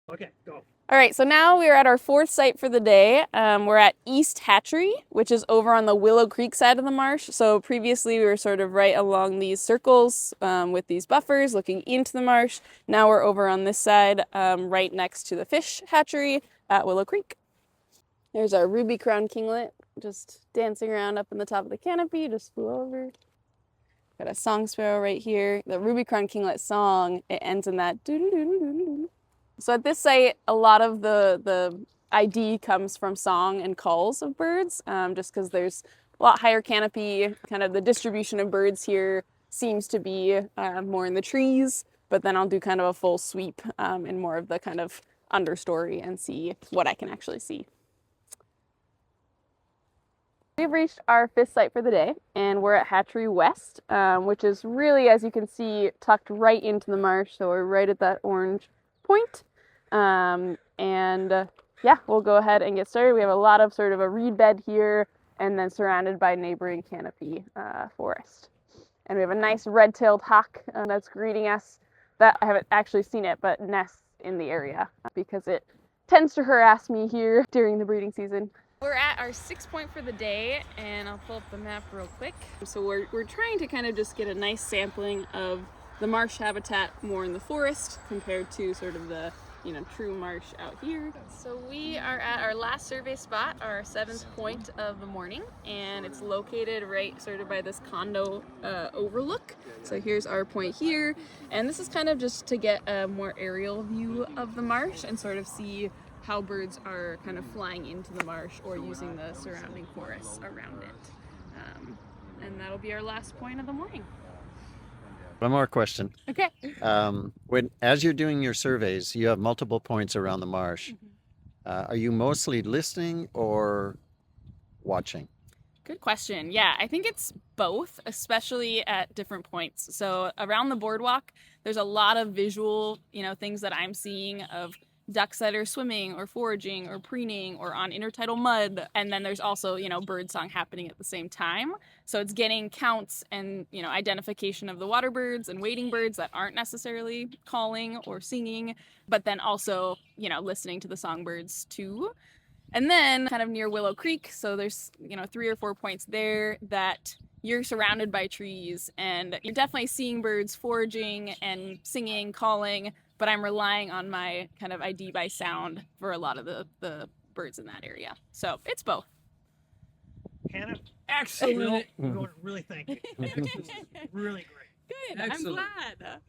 Okay, go. All right, so now we're at our fourth site for the day. We're at East Hatchery, which is over on the Willow Creek side of the marsh. So previously we were sort of right along these circles with these buffers looking into the marsh. Now we're over on this side, right next to the fish hatchery at Willow Creek. There's our ruby crowned kinglet just dancing around up in the top of the canopy, just flew over. Got a song sparrow right here. The ruby crowned kinglet song, it ends in that doo-doo-doo-doo-doo. So at this site, a lot of the ID comes from song and calls of birds, just because there's a lot higher canopy. Kind of the distribution of birds here seems to be more in the trees, but then I'll do kind of a full sweep in more of the kind of understory and see what I can actually see. We've reached our fifth site for the day, and we're at Hatchery West, which is really, as you can see, tucked right into the marsh, so we're right at that orange point. Yeah, we'll go ahead and get started. We have a lot of sort of a reed bed here, and then surrounded by neighboring canopy forest. And we have a nice red-tailed hawk that's greeting us. That I haven't actually seen it, but nests in the area because it tends to harass me here during the breeding season. We're at our 6th point for the day, and I'll pull up the map real quick. So we're trying to kind of just get a nice sampling of the marsh habitat more in the forest compared to sort of the, true marsh out here. So we are at our last survey spot, our 7th point of the morning, and it's located right sort of by this condo overlook. So here's our point here, and this is kind of just to get a more aerial view of the marsh and sort of see how birds are kind of flying into the marsh or using the surrounding forests around it. And that'll be our last point of the morning. One more question. Okay. As you're doing your surveys, you have multiple points around the marsh. Are you mostly listening or watching? Good question. Yeah, I think it's both, especially at different points. So around the boardwalk, there's a lot of visual, things that I'm seeing of ducks that are swimming or foraging or preening or on intertidal mud. And then there's also, bird song happening at the same time. So it's getting counts and, identification of the water birds and wading birds that aren't necessarily calling or singing, but then also, listening to the songbirds too. And then kind of near Willow Creek, so there's, 3 or 4 points there that you're surrounded by trees and you're definitely seeing birds foraging and singing, calling, but I'm relying on my kind of ID by sound for a lot of the birds in that area. So it's both. Hannah, Excellent. really thank you. This is really great. Good. Excellent. I'm glad.